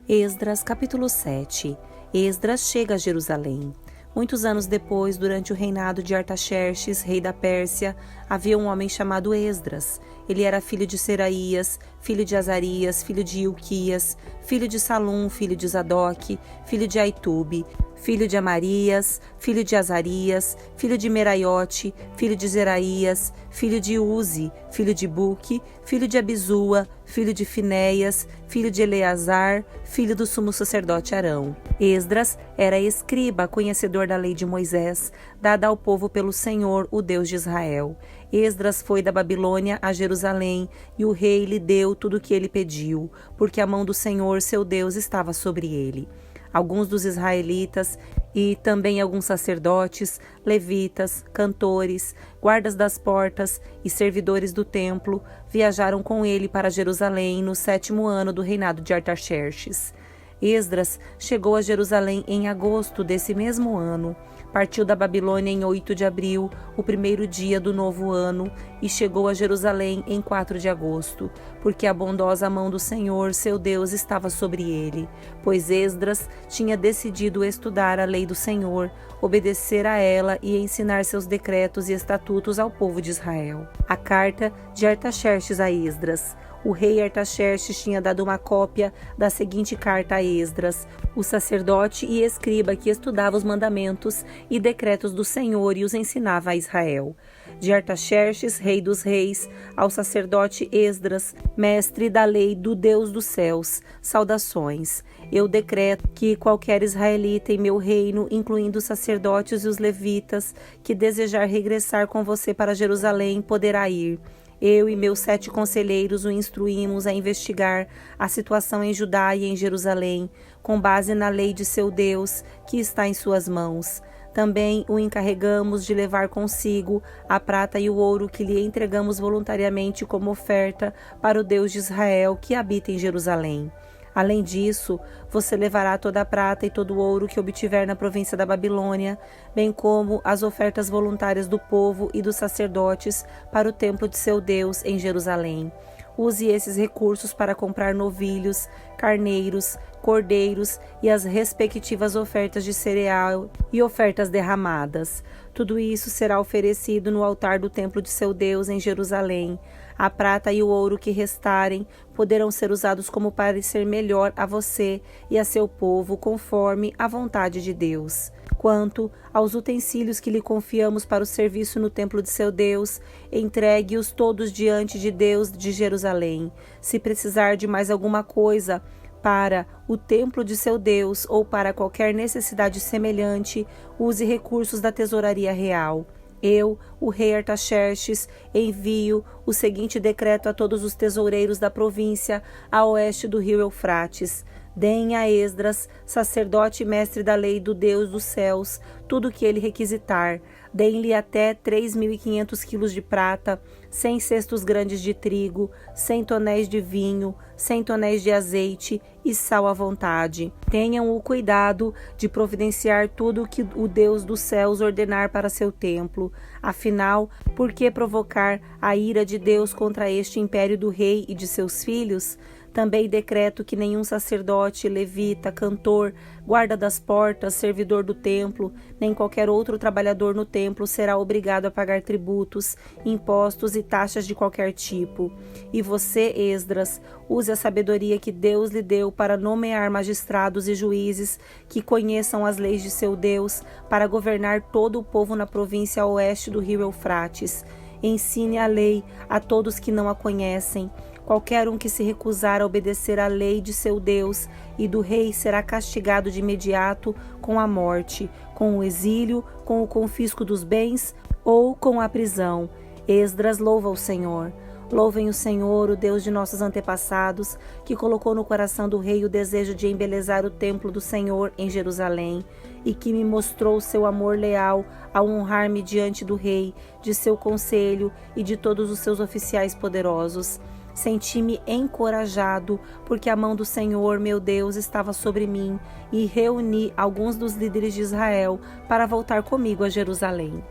Esdras, capítulo 7. Esdras chega a Jerusalém. Muitos anos depois, durante o reinado de Artaxerxes, rei da Pérsia, havia um homem chamado Esdras. Ele era filho de Seraías, filho de Azarias, filho de Ilquias, filho de Salum, filho de Zadoque, filho de Aitube, filho de Amarias, filho de Azarias, filho de Meraiote, filho de Zeraías, filho de Uzi, filho de Buque, filho de Abisua, filho de Finéias, filho de Eleazar, filho do sumo sacerdote Arão. Esdras era escriba, conhecedor da lei de Moisés, dada ao povo pelo Senhor, o Deus de Israel. Esdras foi da Babilônia a Jerusalém, e o rei lhe deu tudo o que ele pediu, porque a mão do Senhor, seu Deus, estava sobre ele. Alguns dos israelitas e também alguns sacerdotes, levitas, cantores, guardas das portas e servidores do templo viajaram com ele para Jerusalém no 7º ano do reinado de Artaxerxes. Esdras chegou a Jerusalém em agosto desse mesmo ano. Partiu da Babilônia em 8 de abril, o primeiro dia do novo ano, e chegou a Jerusalém em 4 de agosto, porque a bondosa mão do Senhor, seu Deus, estava sobre ele, pois Esdras tinha decidido estudar a lei do Senhor, obedecer a ela e ensinar seus decretos e estatutos ao povo de Israel. A carta de Artaxerxes a Esdras. O rei Artaxerxes tinha dado uma cópia da seguinte carta a Esdras, o sacerdote e escriba que estudava os mandamentos e decretos do Senhor e os ensinava a Israel. De Artaxerxes, rei dos reis, ao sacerdote Esdras, mestre da lei do Deus dos céus, saudações. Eu decreto que qualquer israelita em meu reino, incluindo os sacerdotes e os levitas, que desejar regressar com você para Jerusalém, poderá ir. Eu e meus 7 conselheiros o instruímos a investigar a situação em Judá e em Jerusalém, com base na lei de seu Deus, que está em suas mãos. Também o encarregamos de levar consigo a prata e o ouro que lhe entregamos voluntariamente como oferta para o Deus de Israel, que habita em Jerusalém. Além disso, você levará toda a prata e todo o ouro que obtiver na província da Babilônia, bem como as ofertas voluntárias do povo e dos sacerdotes para o templo de seu Deus em Jerusalém. Use esses recursos para comprar novilhos, carneiros, cordeiros e as respectivas ofertas de cereal e ofertas derramadas. Tudo isso será oferecido no altar do templo de seu Deus em Jerusalém. A prata e o ouro que restarem poderão ser usados como parecer melhor a você e a seu povo, conforme a vontade de Deus. Quanto aos utensílios que lhe confiamos para o serviço no templo de seu Deus, entregue-os todos diante de Deus de Jerusalém. Se precisar de mais alguma coisa para o templo de seu Deus ou para qualquer necessidade semelhante, use recursos da tesouraria real. Eu, o rei Artaxerxes, envio o seguinte decreto a todos os tesoureiros da província a oeste do rio Eufrates. Deem a Esdras, sacerdote e mestre da lei do Deus dos céus, tudo o que ele requisitar. Deem-lhe até 3.500 quilos de prata, 100 cestos grandes de trigo, 100 tonéis de vinho, 100 tonéis de azeite e sal à vontade. Tenham o cuidado de providenciar tudo o que o Deus dos céus ordenar para seu templo. Afinal, por que provocar a ira de Deus contra este império do rei e de seus filhos? Também decreto que nenhum sacerdote, levita, cantor, guarda das portas, servidor do templo, nem qualquer outro trabalhador no templo será obrigado a pagar tributos, impostos e taxas de qualquer tipo. E você, Esdras, use a sabedoria que Deus lhe deu para nomear magistrados e juízes que conheçam as leis de seu Deus, para governar todo o povo na província a oeste do rio Eufrates. Ensine a lei a todos que não a conhecem. Qualquer um que se recusar a obedecer à lei de seu Deus e do rei será castigado de imediato com a morte, com o exílio, com o confisco dos bens ou com a prisão. Esdras louva o Senhor. Louvem o Senhor, o Deus de nossos antepassados, que colocou no coração do rei o desejo de embelezar o templo do Senhor em Jerusalém, e que me mostrou seu amor leal ao honrar-me diante do rei, de seu conselho e de todos os seus oficiais poderosos. Senti-me encorajado, porque a mão do Senhor, meu Deus, estava sobre mim, e reuni alguns dos líderes de Israel para voltar comigo a Jerusalém.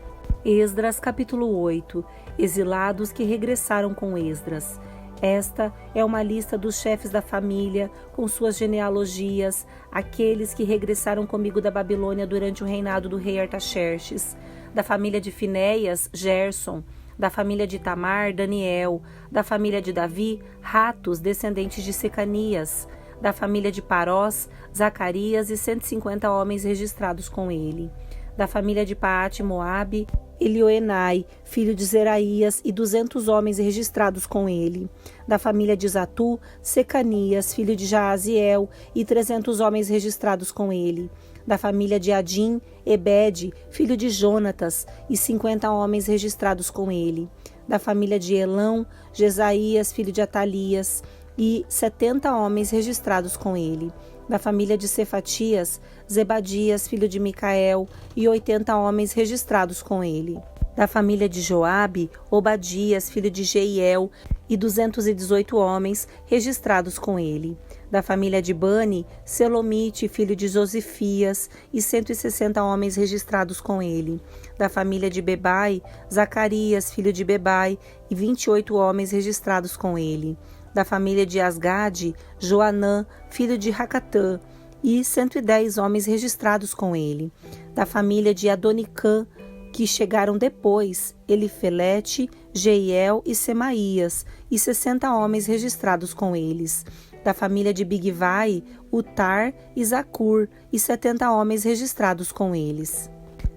Esdras, capítulo 8. Exilados que regressaram com Esdras. Esta é uma lista dos chefes da família, com suas genealogias, aqueles que regressaram comigo da Babilônia durante o reinado do rei Artaxerxes. Da família de Finéias, Gerson. Da família de Tamar, Daniel. Da família de Davi, Ratos, descendentes de Secanias. Da família de Parós, Zacarias e 150 homens registrados com ele. Da família de Paate, Moabe, Elioenai, filho de Zeraías, e 200 homens registrados com ele. Da família de Zatu, Secanias, filho de Jaaziel, e 300 homens registrados com ele. Da família de Adim, Ebede, filho de Jonatas, e 50 homens registrados com ele. Da família de Elão, Jesaías, filho de Atalias, e 70 homens registrados com ele. Da família de Cefatias, Zebadias, filho de Micael, e 80 homens registrados com ele. Da família de Joabe, Obadias, filho de Jeiel, e 218 homens registrados com ele. Da família de Bani, Selomite, filho de Josifias, e 160 homens registrados com ele. Da família de Bebai, Zacarias, filho de Bebai, e 28 homens registrados com ele. Da família de Asgade, Joanã, filho de Racatã, e 110 homens registrados com ele. Da família de Adonicã, que chegaram depois, Elifelete, Jeiel e Semaías, e 60 homens registrados com eles. Da família de Bigvai, Utar e Zacur, e 70 homens registrados com eles.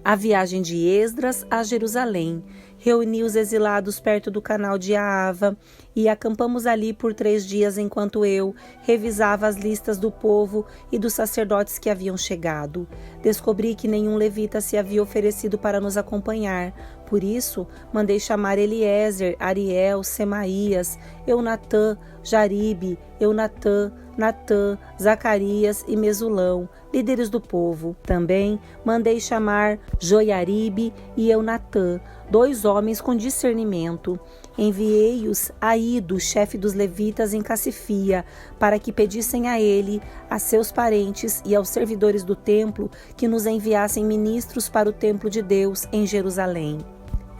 A viagem de Esdras a Jerusalém. Reuni os exilados perto do canal de Aava e acampamos ali por 3 dias enquanto eu revisava as listas do povo e dos sacerdotes que haviam chegado. Descobri que nenhum levita se havia oferecido para nos acompanhar. Por isso, mandei chamar Eliezer, Ariel, Semaías, Eunatã, Jaribe, Eunatã, Natã, Zacarias e Mesulão, líderes do povo. Também mandei chamar Joiaribe e Eunatã, 2 homens com discernimento. Enviei-os a Ido, chefe dos levitas em Cassifia, para que pedissem a ele, a seus parentes e aos servidores do templo que nos enviassem ministros para o templo de Deus em Jerusalém.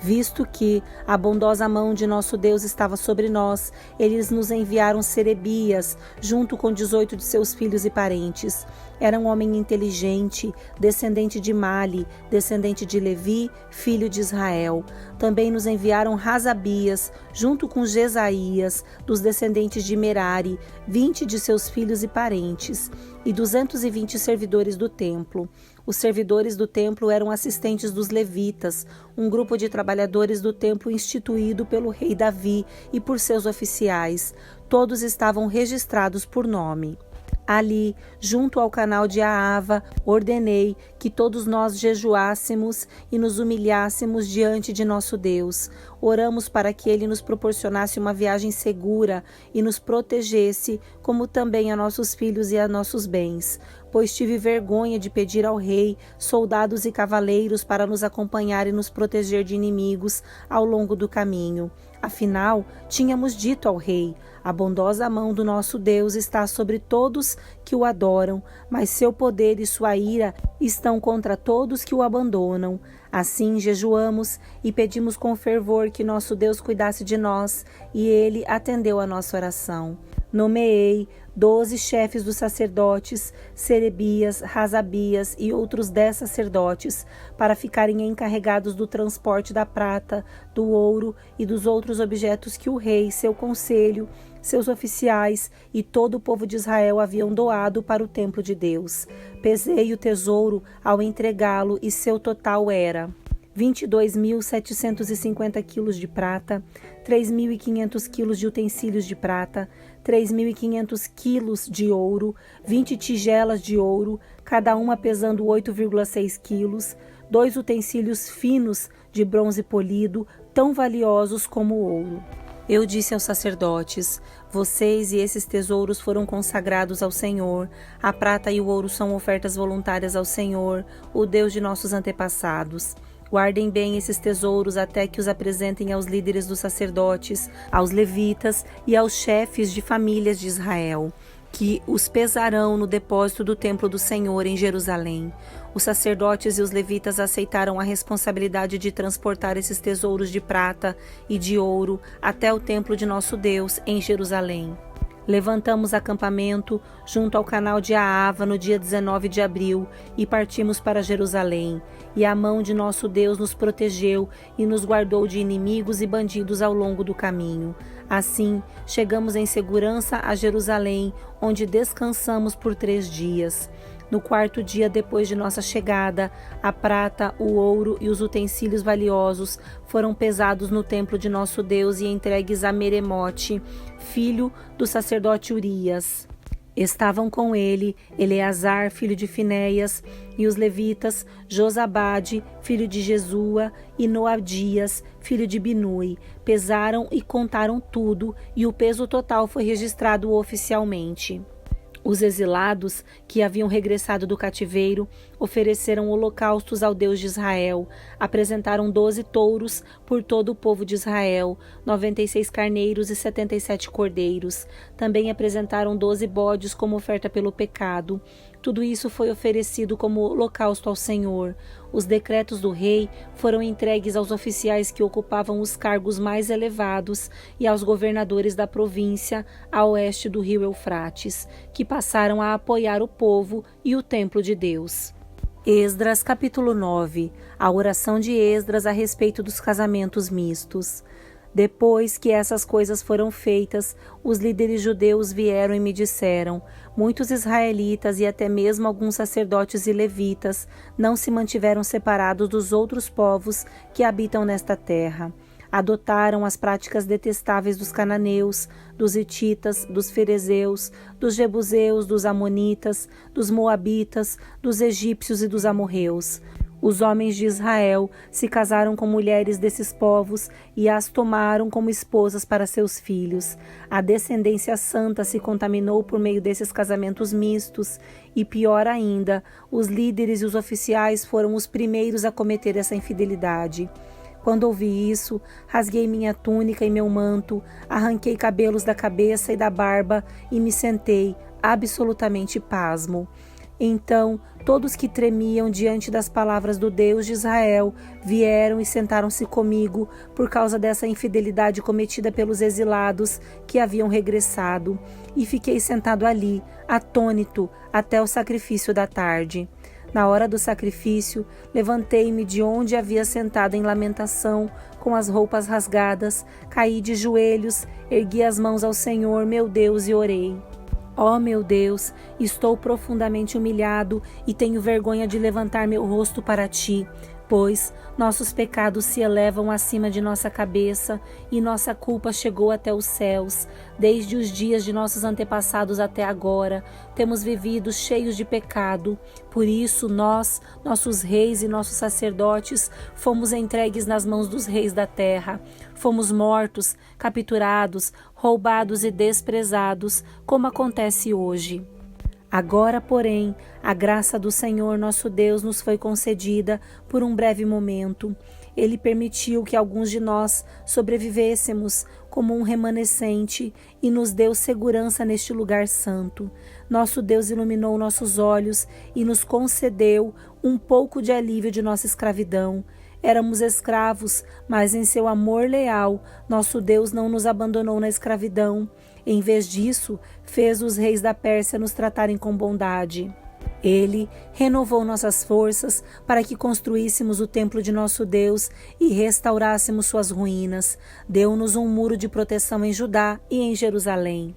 Visto que a bondosa mão de nosso Deus estava sobre nós, eles nos enviaram Serebias, junto com 18 de seus filhos e parentes. Era um homem inteligente, descendente de Mali, descendente de Levi, filho de Israel. Também nos enviaram Razabias, junto com Jesaías, dos descendentes de Merari, 20 de seus filhos e parentes, e 220 servidores do templo. Os servidores do templo eram assistentes dos levitas, um grupo de trabalhadores do templo instituído pelo rei Davi e por seus oficiais. Todos estavam registrados por nome. Ali, junto ao canal de Aava, ordenei que todos nós jejuássemos e nos humilhássemos diante de nosso Deus. Oramos para que ele nos proporcionasse uma viagem segura e nos protegesse, como também a nossos filhos e a nossos bens. Pois tive vergonha de pedir ao rei soldados e cavaleiros para nos acompanhar e nos proteger de inimigos ao longo do caminho. Afinal, tínhamos dito ao rei: a bondosa mão do nosso Deus está sobre todos que o adoram, mas seu poder e sua ira estão contra todos que o abandonam. Assim jejuamos e pedimos com fervor que nosso Deus cuidasse de nós, e ele atendeu a nossa oração. Nomeei 12 chefes dos sacerdotes, Serebias, Razabias e outros 10 sacerdotes, para ficarem encarregados do transporte da prata, do ouro e dos outros objetos que o rei, seu conselho, seus oficiais e todo o povo de Israel haviam doado para o templo de Deus. Pesei o tesouro ao entregá-lo e seu total era 22.750 quilos de prata, 3.500 quilos de utensílios de prata, 3.500 quilos de ouro, 20 tigelas de ouro, cada uma pesando 8,6 quilos, 2 utensílios finos de bronze polido, tão valiosos como o ouro. Eu disse aos sacerdotes: vocês e esses tesouros foram consagrados ao Senhor. A prata e o ouro são ofertas voluntárias ao Senhor, o Deus de nossos antepassados. Guardem bem esses tesouros até que os apresentem aos líderes dos sacerdotes, aos levitas e aos chefes de famílias de Israel. que os pesarão no depósito do templo do Senhor em Jerusalém. Os sacerdotes e os levitas aceitaram a responsabilidade de transportar esses tesouros de prata e de ouro até o templo de nosso Deus em Jerusalém. Levantamos acampamento junto ao canal de Aava no dia 19 de abril e partimos para Jerusalém. E a mão de nosso Deus nos protegeu e nos guardou de inimigos e bandidos ao longo do caminho. Assim, chegamos em segurança a Jerusalém, onde descansamos por 3 dias. No 4º dia depois de nossa chegada, a prata, o ouro e os utensílios valiosos foram pesados no templo de nosso Deus e entregues a Meremote, filho do sacerdote Urias. Estavam com ele Eleazar, filho de Finéias, e os levitas Josabade, filho de Jesua, e Noadias, filho de Binui. Pesaram e contaram tudo, e o peso total foi registrado oficialmente. Os exilados, que haviam regressado do cativeiro, ofereceram holocaustos ao Deus de Israel. Apresentaram 12 touros por todo o povo de Israel, 96 carneiros e 77 cordeiros. Também apresentaram 12 bodes como oferta pelo pecado. Tudo isso foi oferecido como holocausto ao Senhor. Os decretos do rei foram entregues aos oficiais que ocupavam os cargos mais elevados e aos governadores da província a oeste do rio Eufrates, que passaram a apoiar o povo e o templo de Deus. Esdras, capítulo 9. A oração de Esdras a respeito dos casamentos mistos. Depois que essas coisas foram feitas, os líderes judeus vieram e me disseram: muitos israelitas e até mesmo alguns sacerdotes e levitas não se mantiveram separados dos outros povos que habitam nesta terra. Adotaram as práticas detestáveis dos cananeus, dos hititas, dos ferezeus, dos jebuseus, dos amonitas, dos moabitas, dos egípcios e dos amorreus. Os homens de Israel se casaram com mulheres desses povos e as tomaram como esposas para seus filhos. A descendência santa se contaminou por meio desses casamentos mistos e, pior ainda, os líderes e os oficiais foram os primeiros a cometer essa infidelidade. Quando ouvi isso, rasguei minha túnica e meu manto, arranquei cabelos da cabeça e da barba e me sentei, absolutamente pasmo. Então, todos que tremiam diante das palavras do Deus de Israel vieram e sentaram-se comigo por causa dessa infidelidade cometida pelos exilados que haviam regressado, e fiquei sentado ali, atônito, até o sacrifício da tarde. Na hora do sacrifício, levantei-me de onde havia sentado em lamentação, com as roupas rasgadas, caí de joelhos, ergui as mãos ao Senhor, meu Deus, e orei. Ó meu Deus, estou profundamente humilhado e tenho vergonha de levantar meu rosto para ti, pois nossos pecados se elevam acima de nossa cabeça e nossa culpa chegou até os céus. Desde os dias de nossos antepassados até agora, temos vivido cheios de pecado. Por isso nós, nossos reis e nossos sacerdotes, fomos entregues nas mãos dos reis da terra. Fomos mortos, capturados, roubados e desprezados, como acontece hoje. Agora, porém, a graça do Senhor nosso Deus nos foi concedida por um breve momento. Ele permitiu que alguns de nós sobrevivêssemos como um remanescente e nos deu segurança neste lugar santo. Nosso Deus iluminou nossos olhos e nos concedeu um pouco de alívio de nossa escravidão. Éramos escravos, mas em seu amor leal, nosso Deus não nos abandonou na escravidão. Em vez disso, fez os reis da Pérsia nos tratarem com bondade. Ele renovou nossas forças para que construíssemos o templo de nosso Deus e restaurássemos suas ruínas. Deu-nos um muro de proteção em Judá e em Jerusalém.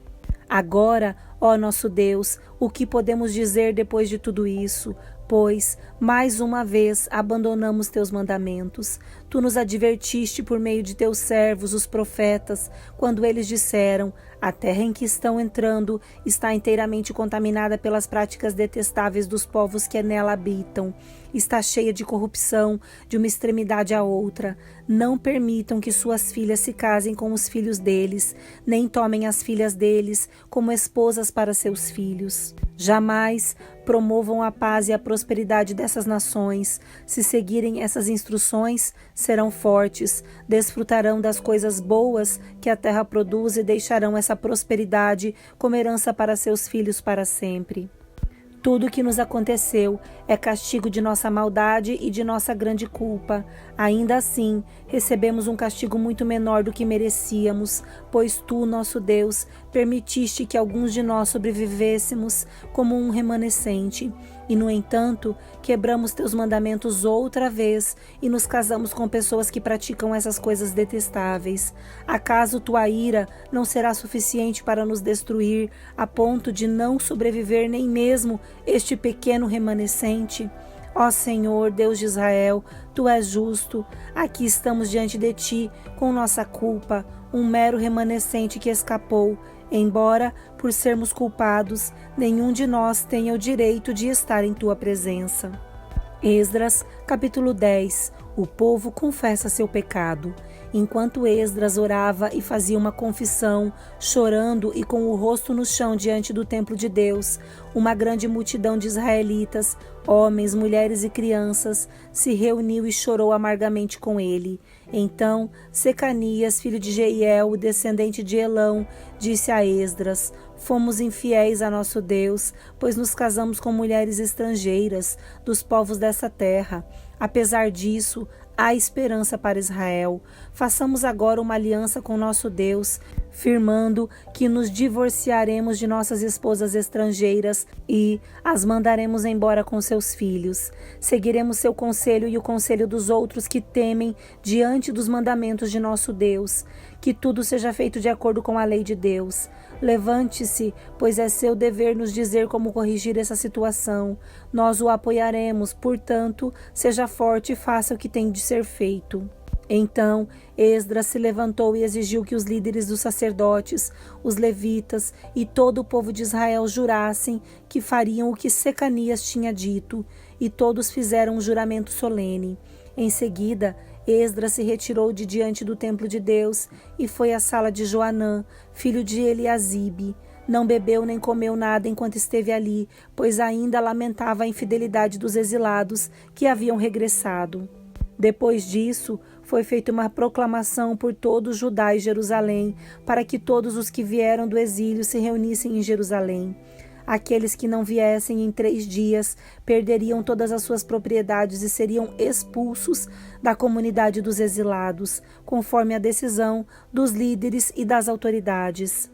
Agora, ó nosso Deus, o que podemos dizer depois de tudo isso? Pois, mais uma vez, abandonamos teus mandamentos. Tu nos advertiste por meio de teus servos, os profetas, quando eles disseram: a terra em que estão entrando está inteiramente contaminada pelas práticas detestáveis dos povos que nela habitam. Está cheia de corrupção, de uma extremidade à outra. Não permitam que suas filhas se casem com os filhos deles, nem tomem as filhas deles como esposas para seus filhos. Jamais promovam a paz e a prosperidade dessas nações. Se seguirem essas instruções, serão fortes, desfrutarão das coisas boas que a terra produz e deixarão essa prosperidade como herança para seus filhos para sempre. Tudo o que nos aconteceu é castigo de nossa maldade e de nossa grande culpa. Ainda assim, recebemos um castigo muito menor do que merecíamos, pois tu, nosso Deus, permitiste que alguns de nós sobrevivêssemos como um remanescente. E, no entanto, quebramos teus mandamentos outra vez e nos casamos com pessoas que praticam essas coisas detestáveis. Acaso tua ira não será suficiente para nos destruir, a ponto de não sobreviver nem mesmo este pequeno remanescente? Ó Senhor, Deus de Israel, tu és justo. Aqui estamos diante de ti com nossa culpa, um mero remanescente que escapou. Embora, por sermos culpados, nenhum de nós tenha o direito de estar em tua presença. Esdras, capítulo 10. O povo confessa seu pecado. Enquanto Esdras orava e fazia uma confissão, chorando e com o rosto no chão diante do templo de Deus, uma grande multidão de israelitas, homens, mulheres e crianças, se reuniu e chorou amargamente com ele. Então, Secanias, filho de Jeiel, descendente de Elão, disse a Esdras: Fomos infiéis a nosso Deus, pois nos casamos com mulheres estrangeiras dos povos dessa terra. Apesar disso, há esperança para Israel. Façamos agora uma aliança com nosso Deus, firmando que nos divorciaremos de nossas esposas estrangeiras e as mandaremos embora com seus filhos. Seguiremos seu conselho e o conselho dos outros que temem diante dos mandamentos de nosso Deus. Que tudo seja feito de acordo com a lei de Deus. Levante-se, pois é seu dever nos dizer como corrigir essa situação. Nós o apoiaremos, portanto, seja forte e faça o que tem de ser feito. Então, Esdras se levantou e exigiu que os líderes dos sacerdotes, os levitas e todo o povo de Israel jurassem que fariam o que Secanias tinha dito, e todos fizeram um juramento solene. Em seguida, Esdras se retirou de diante do templo de Deus e foi à sala de Joanã, filho de Eliasibe. Não bebeu nem comeu nada enquanto esteve ali, pois ainda lamentava a infidelidade dos exilados que haviam regressado. Depois disso, foi feita uma proclamação por todo Judá e Jerusalém, para que todos os que vieram do exílio se reunissem em Jerusalém. Aqueles que não viessem em 3 dias perderiam todas as suas propriedades e seriam expulsos da comunidade dos exilados, conforme a decisão dos líderes e das autoridades.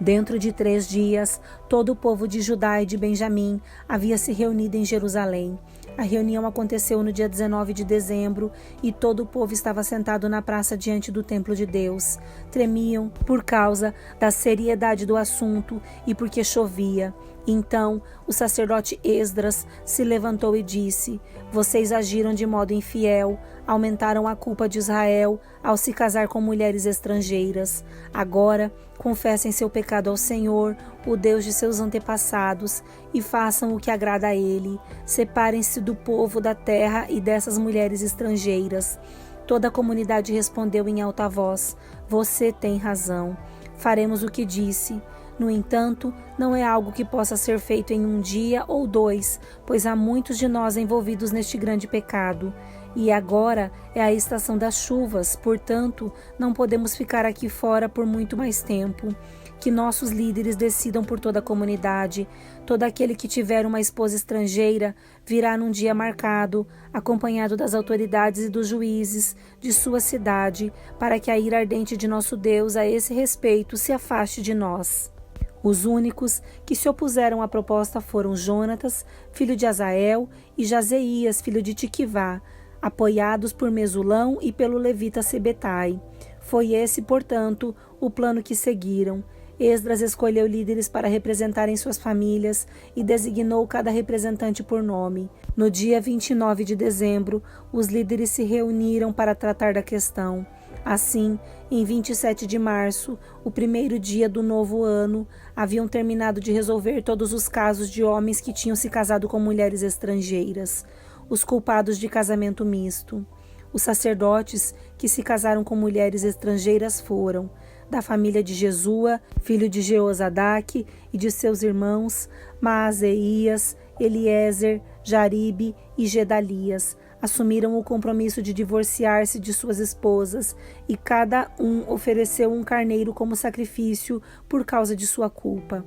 Dentro de 3 dias, todo o povo de Judá e de Benjamim havia se reunido em Jerusalém. A reunião aconteceu no dia 19 de dezembro e todo o povo estava sentado na praça diante do templo de Deus. Tremiam por causa da seriedade do assunto e porque chovia. Então o sacerdote Esdras se levantou e disse: Vocês agiram de modo infiel, aumentaram a culpa de Israel ao se casar com mulheres estrangeiras. Agora confessem seu pecado ao Senhor, o Deus de seus antepassados, e façam o que agrada a Ele. Separem-se do povo da terra e dessas mulheres estrangeiras. Toda a comunidade respondeu em alta voz: Você tem razão. Faremos o que disse. No entanto, não é algo que possa ser feito em 1 dia ou 2, pois há muitos de nós envolvidos neste grande pecado. E agora é a estação das chuvas, portanto, não podemos ficar aqui fora por muito mais tempo. Que nossos líderes decidam por toda a comunidade. Todo aquele que tiver uma esposa estrangeira virá num dia marcado, acompanhado das autoridades e dos juízes de sua cidade, para que a ira ardente de nosso Deus a esse respeito se afaste de nós. Os únicos que se opuseram à proposta foram Jonatas, filho de Azael, e Jazeías, filho de Tiquivá, apoiados por Mesulão e pelo levita Sebetai. Foi esse, portanto, o plano que seguiram. Esdras escolheu líderes para representarem suas famílias e designou cada representante por nome. No dia 29 de dezembro, os líderes se reuniram para tratar da questão. Assim, em 27 de março, o primeiro dia do novo ano, haviam terminado de resolver todos os casos de homens que tinham se casado com mulheres estrangeiras, os culpados de casamento misto. Os sacerdotes que se casaram com mulheres estrangeiras foram Da família de Jesua, filho de Jeozadaque, e de seus irmãos, Maazeias, Eliezer, Jaribe e Gedalias, assumiram o compromisso de divorciar-se de suas esposas, e cada um ofereceu um carneiro como sacrifício por causa de sua culpa.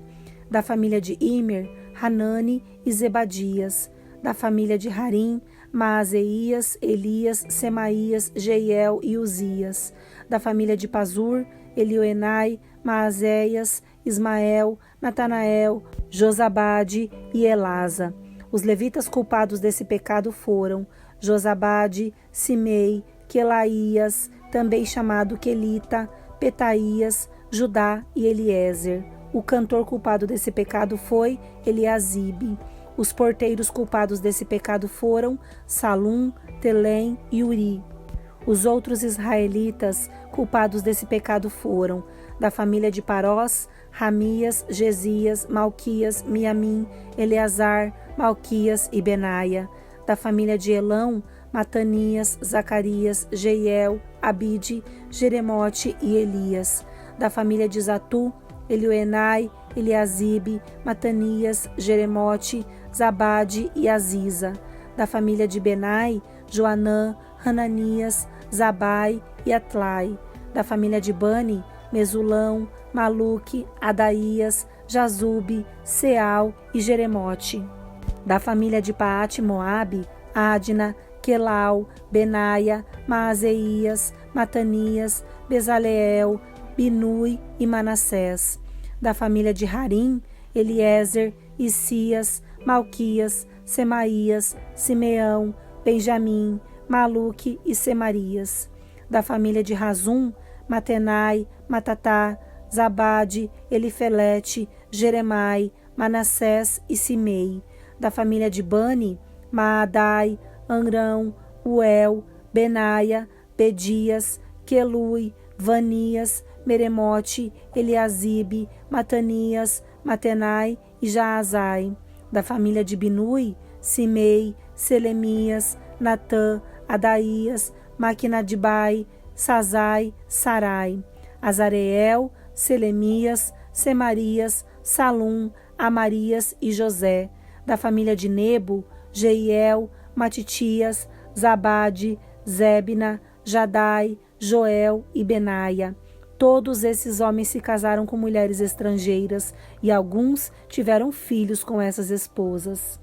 Da família de Imer, Hanani e Zebadias. Da família de Harim, Maazeias, Elias, Semaías, Jeiel e Uzias. Da família de Pazur, Elioenai, Maazéias, Ismael, Natanael, Josabade e Elasa. Os levitas culpados desse pecado foram Josabade, Simei, Quelaías, também chamado Quelita, Petaías, Judá e Eliezer. O cantor culpado desse pecado foi Eliasibe. Os porteiros culpados desse pecado foram Salum, Telém e Uri. Os outros israelitas culpados desse pecado foram da família de Parós, Ramias, Gesias, Malquias, Miamim, Eleazar, Malquias e Benaia. Da família de Elão, Matanias, Zacarias, Jeiel, Abide, Jeremote e Elias. Da família de Zatu, Elioenai, Eliasibe, Matanias, Jeremote, Zabade e Aziza. Da família de Benai, Joanã, Hananias, Zabai e Atlai. Da família de Bani, Mesulão, Maluque, Adaías, Jazube, Seal e Jeremote. Da família de Paate Moabe, Adna, Quelau, Benaia, Maazeias, Matanias, Bezaleel, Binui e Manassés. Da família de Harim, Eliezer, Isias, Malquias, Semaías, Simeão, Benjamim, Maluque e Semarias. Da família de Razum, Matenai, Matatá, Zabade, Elifelete, Jeremai, Manassés e Simei. Da família de Bani, Maadai, Anrão, Uel, Benaia, Bedias, Quelui, Vanias, Meremote, Eliasibe, Matanias, Matenai e Jaazai. Da família de Binui, Simei, Selemias, Natã, Adaías, Maquinadibai, Sazai, Sarai. Azareel, Selemias, Semarias, Salum, Amarias e José. Da família de Nebo, Jeiel, Matitias, Zabade, Zebna, Jadai, Joel e Benaia. Todos esses homens se casaram com mulheres estrangeiras e alguns tiveram filhos com essas esposas.